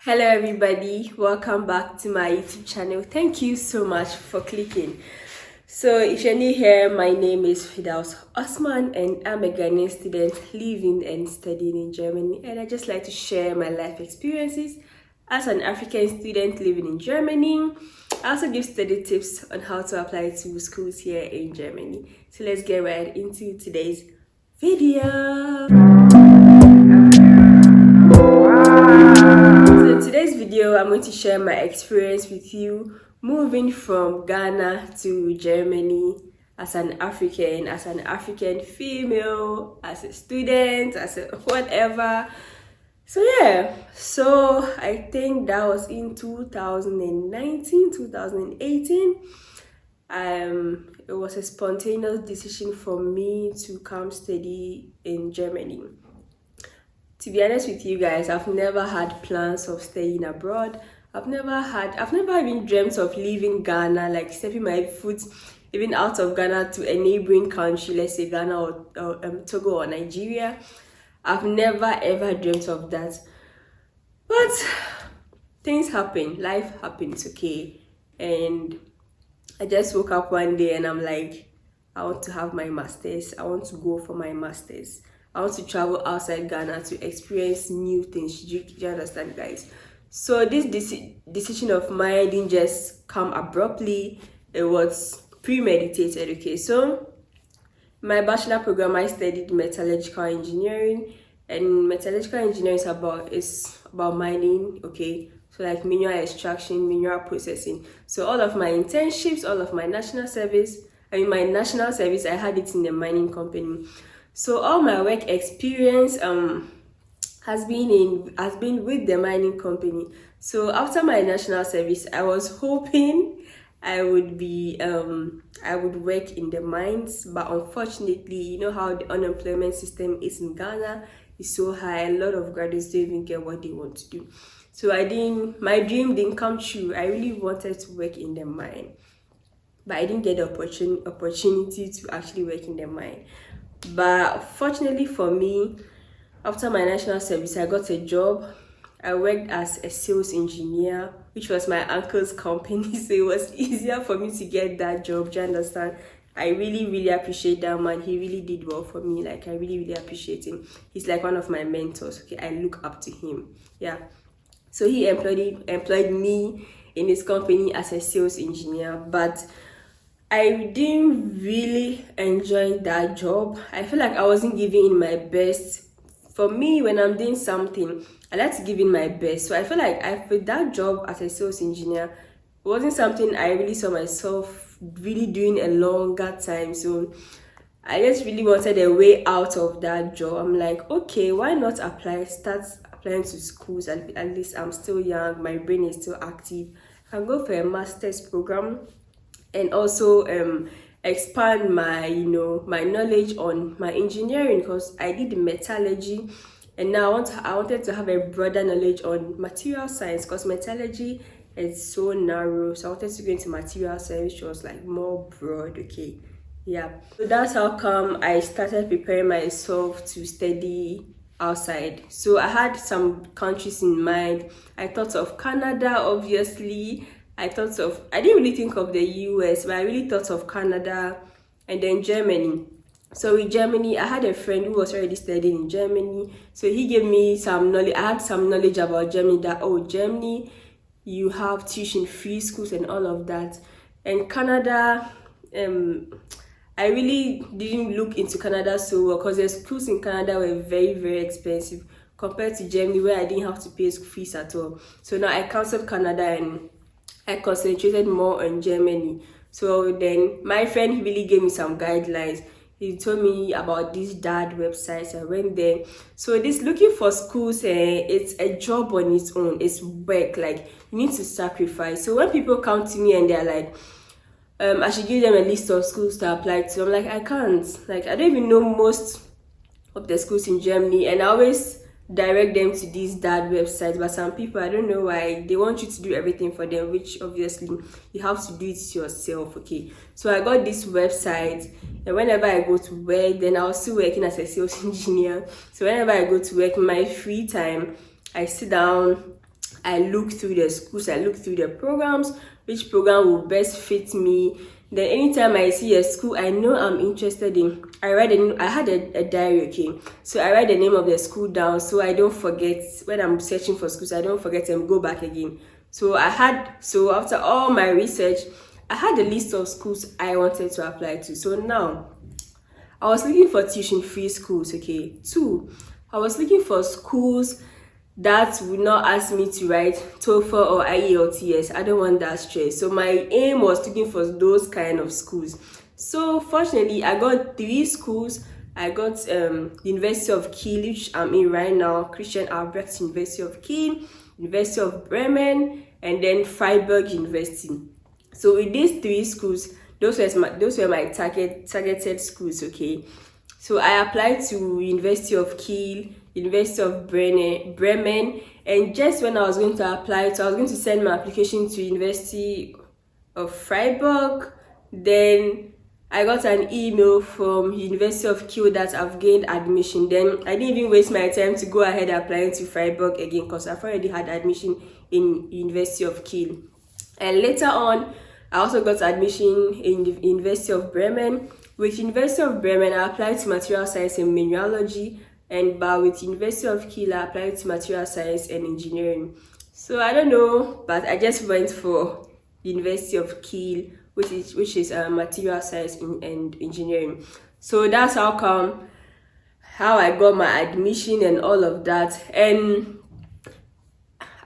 Hello everybody, welcome back to my YouTube channel. Thank you so much for clicking. So if you're new here, my name is Firdausosman and I'm a Ghanaian student living and studying in Germany, and I just like to share my life experiences as an African student living in Germany. I also give study tips on how to apply to schools here in Germany. So let's get right into today's video. So in today's video, I'm going to share my experience with you moving from Ghana to Germany as an African female, as a student, as a whatever. So yeah, so I think that was in 2019, 2018. It was a spontaneous decision for me to come study in Germany. To be honest with you guys, I've never had plans of staying abroad. I've never even dreamt of leaving Ghana, like stepping my foot even out of Ghana to a neighboring country, let's say Ghana or Togo or Nigeria. I've never ever dreamt of that. But things happen, life happens, okay? And I just woke up one day and I'm like, I want to have my master's. I want to go for my master's. I want to travel outside Ghana to experience new things. Do you understand, guys? So this decision of mine didn't just come abruptly. It was premeditated, okay? So my bachelor program, I studied metallurgical engineering, and metallurgical engineering is about mining, okay? So like mineral extraction, mineral processing. So all of my internships, all of my national service, I had it in the mining company. So all my work experience has been with the mining company. So after my national service, I was hoping I would work in the mines, but unfortunately, you know how the unemployment system is in Ghana is so high. A lot of graduates don't even get what they want to do. So my dream didn't come true. I really wanted to work in the mine, but I didn't get the opportunity to actually work in the mine. But fortunately for me, after my national service, I got a job. I worked as a sales engineer, which was my uncle's company, so it was easier for me to get that job. Do you understand? I really appreciate that man. He really did well for me. Like, I really appreciate him. He's like one of my mentors, okay? I look up to him. Yeah. So he employed me in his company as a sales engineer, but I didn't really enjoy that job. I feel like I wasn't giving in my best. For me, when I'm doing something, I like to give in my best. So I feel like with that job as a sales engineer, it wasn't something I really saw myself really doing a longer time. So I just really wanted a way out of that job. I'm like, okay, why not start applying to schools? At least I'm still young, my brain is still active. I can go for a master's program and also expand my my knowledge on my engineering, because I did metallurgy, and now I wanted to have a broader knowledge on material science, because metallurgy is so narrow. So I wanted to go into material science, which was like more broad, okay? Yeah, so that's how come I started preparing myself to study outside. So I had some countries in mind. I thought of Canada, obviously. I didn't really think of the US, but I really thought of Canada and then Germany. So with Germany, I had a friend who was already studying in Germany. So he gave me some knowledge. I had some knowledge about Germany, that, oh, Germany, you have tuition-free schools and all of that. And Canada, I really didn't look into Canada so well, because the schools in Canada were very expensive compared to Germany, where I didn't have to pay school fees at all. So now I canceled Canada and I concentrated more on Germany. So then my friend really gave me some guidelines. He told me about this DAD website. I went there. So this looking for schools, it's a job on its own. It's work. Like, you need to sacrifice. So when people come to me and they're like, I should give them a list of schools to apply to, I'm like, I can't. Like, I don't even know most of the schools in Germany, and I always direct them to these DAD websites. But some people, I don't know why, they want you to do everything for them, which obviously you have to do it yourself, okay? So I got this website, and whenever I go to work, then I was still working as a sales engineer. So whenever I go to work, in my free time, I sit down, I look through the schools, I look through the programs, which program will best fit me. Then anytime I see a school I know I'm interested in, I write the name. I had a diary, okay? So I write the name of the school down so I don't forget when I'm searching for schools. I don't forget and go back again. So after all my research, I had a list of schools I wanted to apply to. So now, I was looking for tuition-free schools, okay? 2, I was looking for schools that would not ask me to write TOEFL or IELTS. I don't want that stress. So my aim was looking for those kind of schools. So fortunately, I got 3 schools. I got University of Kiel, which I'm in right now, Christian Albrecht University of Kiel, University of Bremen, and then Freiburg University. So with these 3 schools, those were my targeted schools, okay? So I applied to University of Kiel, University of Bremen, and just when I was going to apply, so I was going to send my application to University of Freiburg. Then I got an email from University of Kiel that I've gained admission. Then I didn't even waste my time to go ahead applying to Freiburg again because I've already had admission in University of Kiel. And later on, I also got admission in the University of Bremen. With University of Bremen, I applied to Material Science and Mineralogy, but with University of Kiel, I applied to Material Science and Engineering. So I don't know, but I just went for University of Kiel, which is Material Science and Engineering. So that's how I got my admission and all of that. And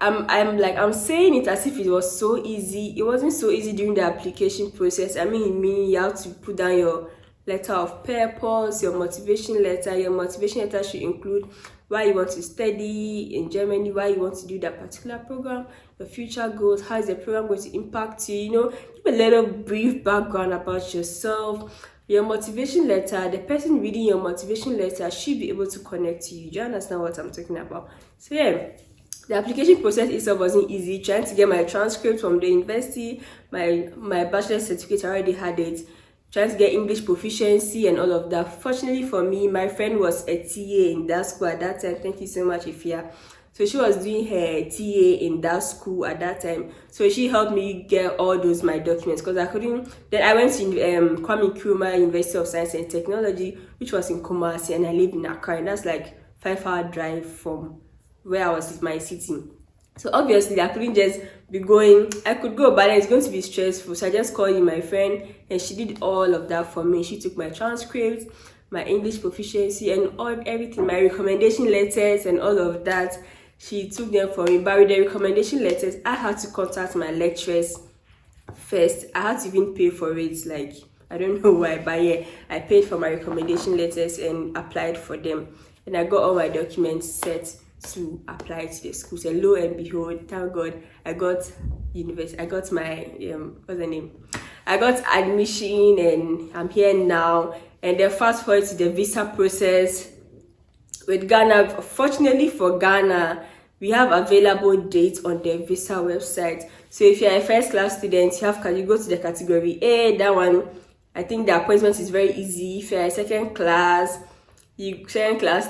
I'm saying it as if it was so easy. It wasn't so easy during the application process. I mean, you have to put down your letter of purpose, your motivation letter. Your motivation letter should include why you want to study in Germany, why you want to do that particular program, your future goals, how is the program going to impact you, give a little brief background about yourself. Your motivation letter, the person reading your motivation letter should be able to connect to you. Do you understand what I'm talking about? So yeah, the application process itself wasn't easy. Trying to get my transcript from the university, my bachelor's certificate, I already had it. Trying to get English proficiency and all of that. Fortunately for me, my friend was a TA in that school at that time. Thank you so much, Ifia. So she was doing her TA in that school at that time. So she helped me get all my documents because I couldn't. Then I went to Kwame Nkrumah University of Science and Technology, which was in Kumasi, and I lived in Accra. And that's like 5-hour drive from where I was in my city. So obviously I couldn't just be going. I could go, but it's going to be stressful. So I just called in my friend and she did all of that for me. She took my transcript, my English proficiency and everything, my recommendation letters and all of that. She took them for me. But with the recommendation letters, I had to contact my lecturers first. I had to even pay for it. Like, I don't know why, but yeah, I paid for my recommendation letters and applied for them. And I got all my documents set to apply to the schools, and lo and behold, thank God, I got my I got admission, and I'm here now. And then fast forward to the visa process with Ghana. Fortunately for Ghana, we have available dates on the visa website. So if you're a first class student, you go to the category A. That one, I think the appointment is very easy. If you're a second class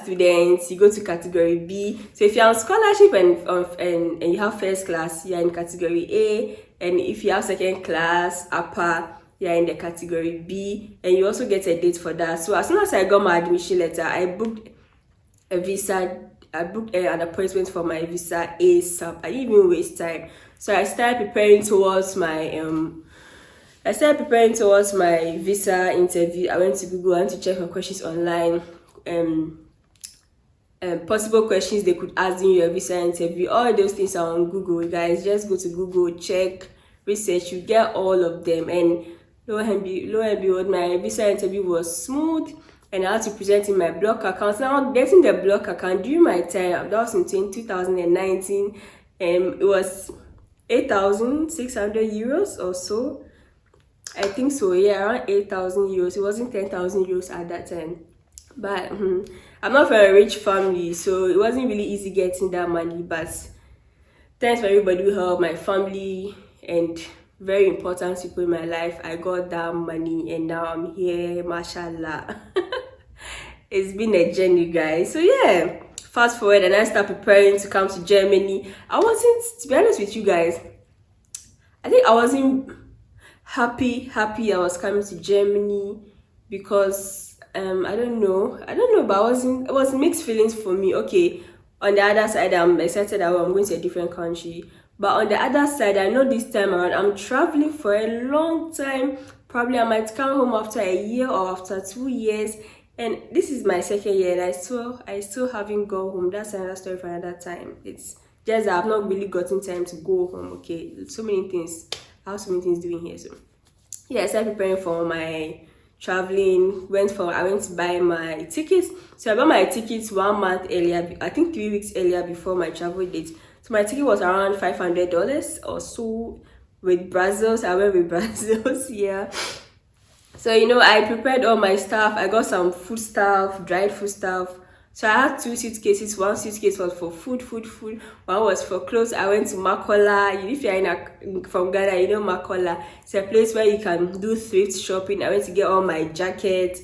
students, you go to category B. So if you're on scholarship and you have first class, you're in category A, and if you have second class upper, you're in the category B, and you also get a date for that. So as soon as I got my admission letter, I booked a visa. I booked an appointment for my visa ASAP. I didn't even waste time. So I started preparing towards my visa interview. I went to Google. I went to check for questions online. Possible questions they could ask in your visa interview. All those things are on Google, guys. Just go to Google, check, research, you get all of them. And lo and behold, my visa interview was smooth, and I had to present in my block account. Now, getting the block account during my time, that was in 2019, it was 8,600 euros or so. I think so, yeah, around 8,000 euros. It wasn't 10,000 euros at that time. But I'm not from a rich family, so it wasn't really easy getting that money. But thanks for everybody who helped, my family and very important people in my life. I got that money and now I'm here, mashallah. It's been a journey, guys. So yeah, fast forward and I start preparing to come to Germany. I wasn't, to be honest with you guys, I think I wasn't happy I was coming to Germany, because I don't know, but it was mixed feelings for me. Okay, on the other side, I'm excited that I'm going to a different country, but on the other side, I know this time around I'm traveling for a long time. Probably I might come home after a year or after 2 years, and this is my second year and I still haven't gone home. That's another story for another time. It's just that I've not really gotten time to go home. Okay, so many things, I have so many things doing here. So yeah, I started preparing for my traveling. I went to buy my tickets. So I bought my tickets 1 month earlier, I think 3 weeks earlier before my travel date. So my ticket was around $500 or so with Brazils. I went with Brazils, yeah. So I prepared all my stuff. I got some food stuff, dried food stuff. So I had 2 suitcases. One suitcase was for food. One was for clothes. I went to Makola. If you're from Ghana, you know Makola. It's a place where you can do thrift shopping. I went to get all my jackets.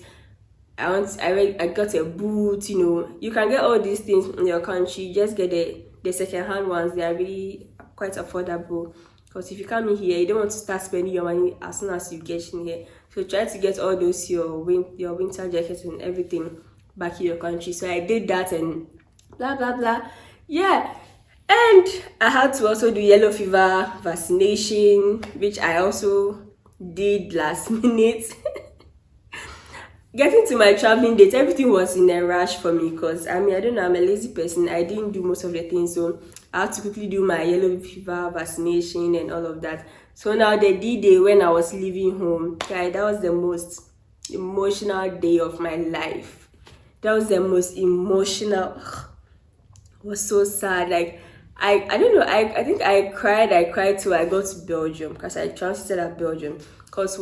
I got a boot. You can get all these things in your country. Just get the second-hand ones. They are really quite affordable. Because if you come in here, you don't want to start spending your money as soon as you get in here. So try to get all those your winter jackets and everything back in your country. So I did that and blah blah blah. Yeah, and I had to also do yellow fever vaccination, which I also did last minute. Getting to my traveling date, everything was in a rush for me, because I don't know, I'm a lazy person. I didn't do most of the things, so I had to quickly do my yellow fever vaccination and all of that. So now the D-Day, when I was leaving home, guys, that was the most emotional day of my life. That was the most emotional. It was so sad. Like I don't know, I think I cried till I got to Belgium, because I transited at Belgium. Because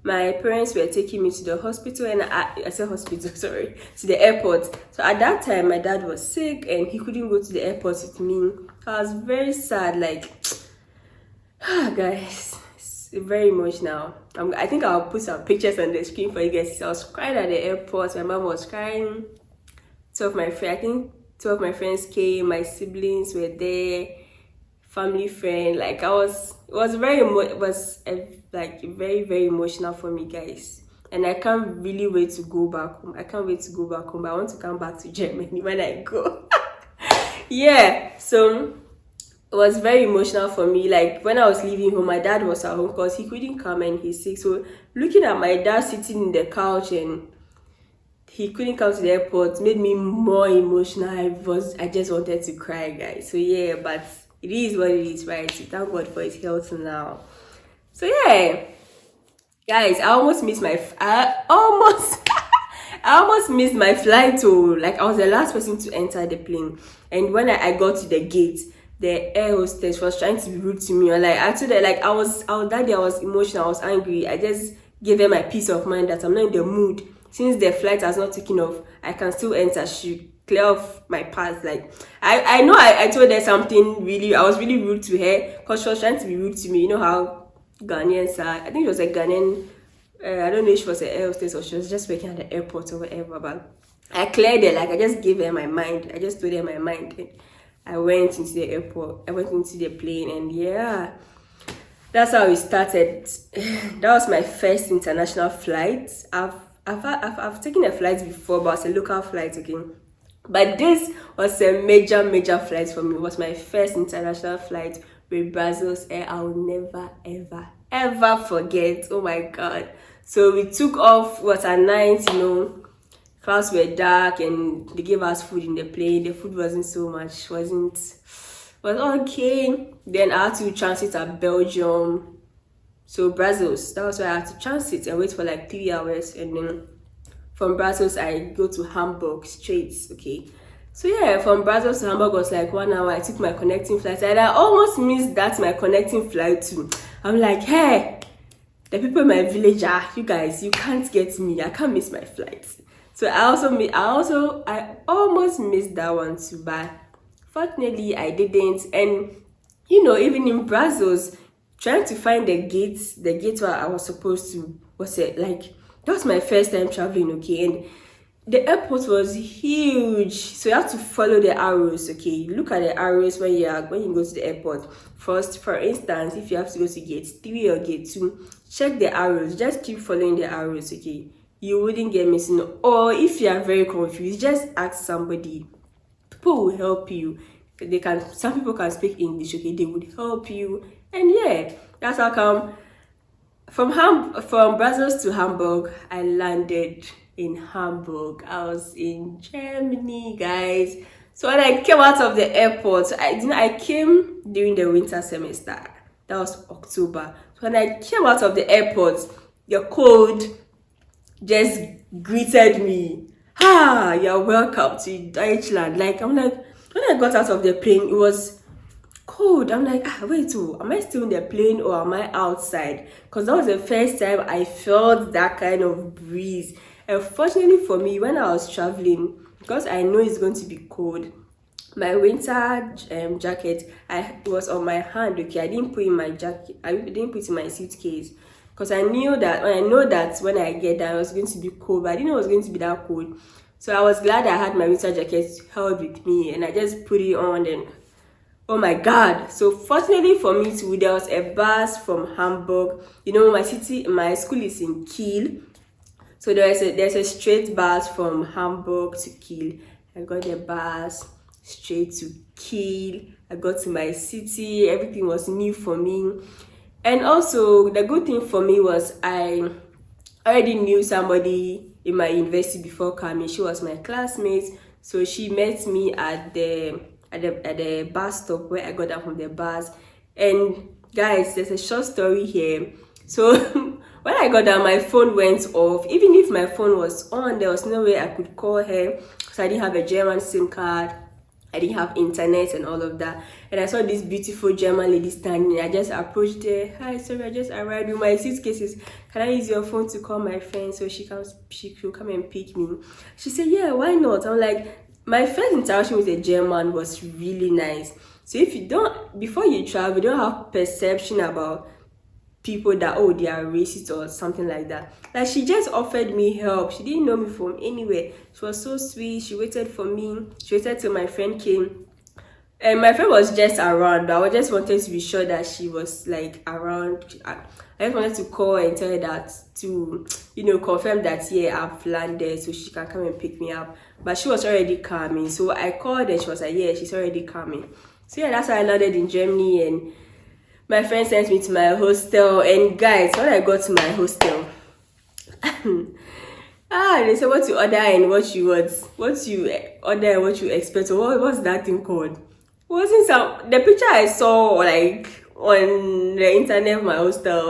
my parents were taking me to the hospital, and I said hospital, sorry, to the airport. So at that time, my dad was sick and he couldn't go to the airport with me. I was very sad, like, guys, it's very emotional. I think I'll put some pictures on the screen for you guys. I was crying at the airport. My mom was crying. Two of my friends came. My siblings were there. Family friend, like it was very, very emotional for me, guys. And I can't really wait to go back home. But I want to come back to Germany when I go. Yeah, so it was very emotional for me. Like when I was leaving home, my dad was at home because he couldn't come and he's sick. So looking at my dad sitting in the couch and he couldn't come to the airport made me more emotional. I just wanted to cry, guys. So yeah, but it is what it is, right? So thank God for his health now. So yeah, guys, I almost missed my flight too. Like I was the last person to enter the plane, and when I got to the gate, the air hostess was trying to be rude to me. Like I told her, like I was that day I was emotional, I was angry. I just gave her my peace of mind that I'm not in the mood. Since the flight has not taken off, I can still enter. She clear off my path. Like I know I told her something really, I was really rude to her because she was trying to be rude to me. You know how Ghanaians are. I think it was a Ghanaian, I don't know if she was an air hostess or she was just working at the airport or whatever, but I cleared her. Like I just gave her my mind. I just told her my mind, and I went into the airport. I went into the plane, and yeah, that's how it started. That was my first international flight. I've taken a flight before, but it's a local flight again. But this was a major flight for me. It was my first international flight with Brazils Air. I will never, ever forget. Oh my God. So we took off, at night, clouds were dark and they gave us food in the plane. The food wasn't so much, was okay. Then I had to transit at Belgium. So Brussels, that was where I had to transit and wait for like 3 hours, and then from Brussels I go to Hamburg straight. Okay, so yeah, from Brussels to Hamburg was like 1 hour. I took my connecting flight and I almost missed my connecting flight too. I'm like, hey, the people in my village, you guys, you can't get me. I can't miss my flight. So I almost missed that one too, but fortunately I didn't. And even in Brussels, trying to find the gate where I was supposed to, that was my first time traveling, okay? And the airport was huge, so you have to follow the arrows. Okay, look at the arrows when you go to the airport. First, for instance, if you have to go to gate 3 or gate 2, check the arrows. Just keep following the arrows. Okay, you wouldn't get missing. Or if you are very confused, just ask somebody. People will help you. Some people can speak English. Okay, they would help you. And yeah, that's how come from Brussels to Hamburg, I landed in Hamburg. I was in Germany, guys. So when I came out of the airport, I came during the winter semester. That was October. So when I came out of the airport, the cold just greeted me. You're welcome to Deutschland. I'm like, when I got out of the plane, it was cold. I'm like, wait, am I still in the plane or am I outside? Because that was the first time I felt that kind of breeze. And fortunately for me, when I was traveling, because I know it's going to be cold, my winter jacket, it was on my hand. Okay, I didn't put in my jacket. I didn't put in my suitcase because I know that when I get there, it was going to be cold, but I didn't know it was going to be that cold. So I was glad I had my winter jacket held with me, and I just put it on. And oh my God! So fortunately for me too, there was a bus from Hamburg. My school is in Kiel. So there's a straight bus from Hamburg to Kiel. I got the bus straight to Kiel. I got to my city. Everything was new for me. And also, the good thing for me was I already knew somebody in my university before coming. She was my classmate. So she met me at the bus stop where I got down from the bus. And guys, there's a short story here. So when I got down, my phone went off. Even if my phone was on, there was no way I could call her because I didn't have a German SIM card. I didn't have internet and all of that. And I saw this beautiful German lady standing. I just approached her. Hi, sorry, I just arrived with my suitcases. Can I use your phone to call my friend so she could come and pick me? She said, yeah, why not? I'm like, my first interaction with a German was really nice. So before you travel, you don't have perception about people that they are racist or something like that. Like, she just offered me help. She didn't know me from anywhere. She was so sweet. She waited for me. She waited till my friend came, and my friend was just around, but I just wanted to be sure that she was like around. I just wanted to call and tell her that to confirm that I've landed so she can come and pick me up. But she was already coming, so I called and she was like, she's already coming. So that's how I landed in Germany. And my friend sent me to my hostel. And guys, when I got to my hostel, they said what you order and what you order and what you expect. So what's that thing called? Wasn't the picture I saw like on the internet of my hostel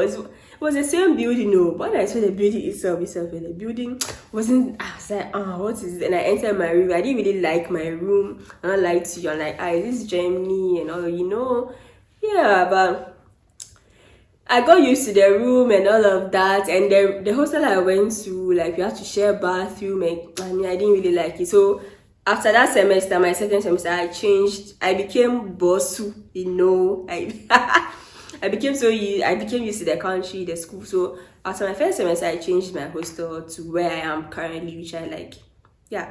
was the same building, but when I saw the building itself, and the building wasn't. I was like, what is it? And I entered my room. I didn't really like my room. I'm not like to you. I'm like, is this Germany and all, Yeah, but I got used to the room and all of that. And the hostel I went to, like, you have to share a bathroom, and I didn't really like it. So after that semester, my second semester, I became bossu, I became used to the country, the school. So after my first semester, I changed my hostel to where I am currently, which I like. Yeah.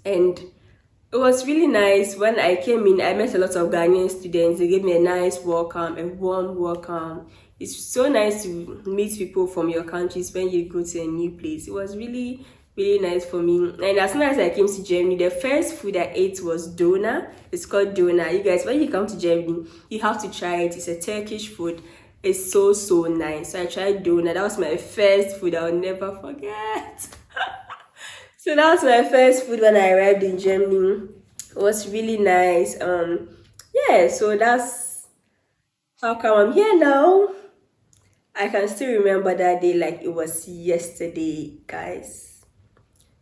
And it was really nice. When I came in, I met a lot of Ghanaian students. They gave me a nice welcome, a warm welcome. It's so nice to meet people from your countries when you go to a new place. It was really, really nice for me. And as soon as I came to Germany, the first food I ate was doner. It's called doner. You guys, when you come to Germany, you have to try it. It's a Turkish food. It's so, so nice. So I tried doner. That was my first food I'll never forget. So that was my first food when I arrived in Germany. It was really nice. So that's how come I'm here now. I can still remember that day like it was yesterday, guys.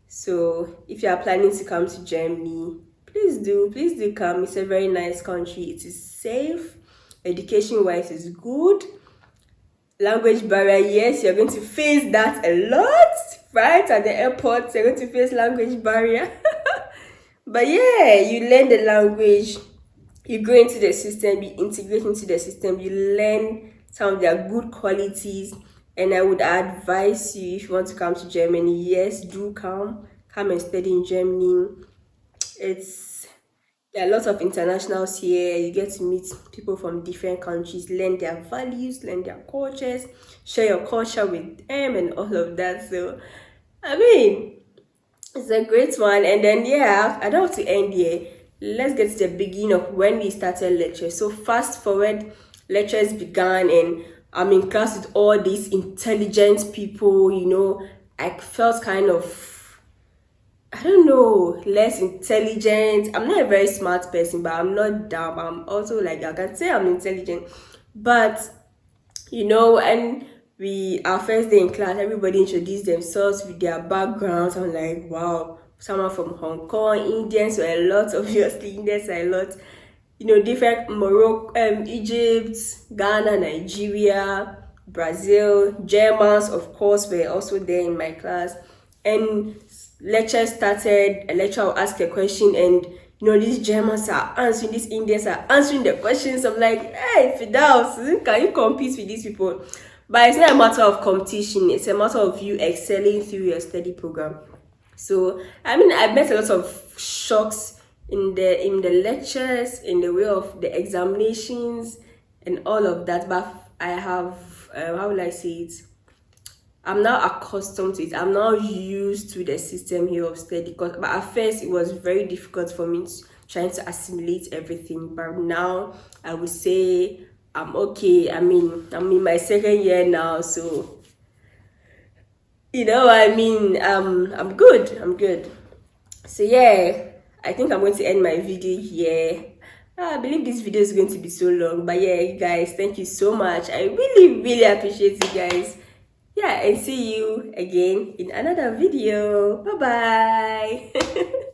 So if you are planning to come to Germany, please do come. It's a very nice country. It is safe. Education-wise, is good. Language barrier, yes, you're going to face that a lot, right? At the airport, you're going to face language barrier. But yeah, you learn the language, you go into the system, you integrate into the system, you learn some of their good qualities. And I would advise you, if you want to come to Germany, yes, do come come and study in Germany. There are lots of internationals here. You get to meet people from different countries, learn their values, learn their cultures, share your culture with them, and all of that. So, I mean, it's a great one. And then, yeah, I don't have to end here. Let's get to the beginning of when we started lectures. So, fast forward, lectures began, and I'm in class with all these intelligent people. I felt kind of, I don't know, less intelligent. I'm not a very smart person, but I'm not dumb. I'm also like, I can say I'm intelligent. But, and our first day in class, everybody introduced themselves with their backgrounds. I'm like, wow, someone from Hong Kong, Indians were a lot, obviously, Indians are a lot. Different Morocco, Egypt, Ghana, Nigeria, Brazil, Germans, of course, were also there in my class. And lecture started, a lecturer will ask a question, and these Germans are answering, these Indians are answering the questions. I'm like, hey, Firdaus, can you compete with these people? But it's not a matter of competition, it's a matter of you excelling through your study program. So, I met a lot of shocks in the lectures, in the way of the examinations, and all of that. But I have, how will I say it? I'm now accustomed to it. I'm now used to the system here of study. But at first, it was very difficult for me trying to assimilate everything. But now, I would say I'm okay. I'm in my second year now, so I'm good. I'm good. So yeah, I think I'm going to end my video here. I believe this video is going to be so long, but yeah, you guys, thank you so much. I really, really appreciate you guys. Yeah, and see you again in another video. Bye bye.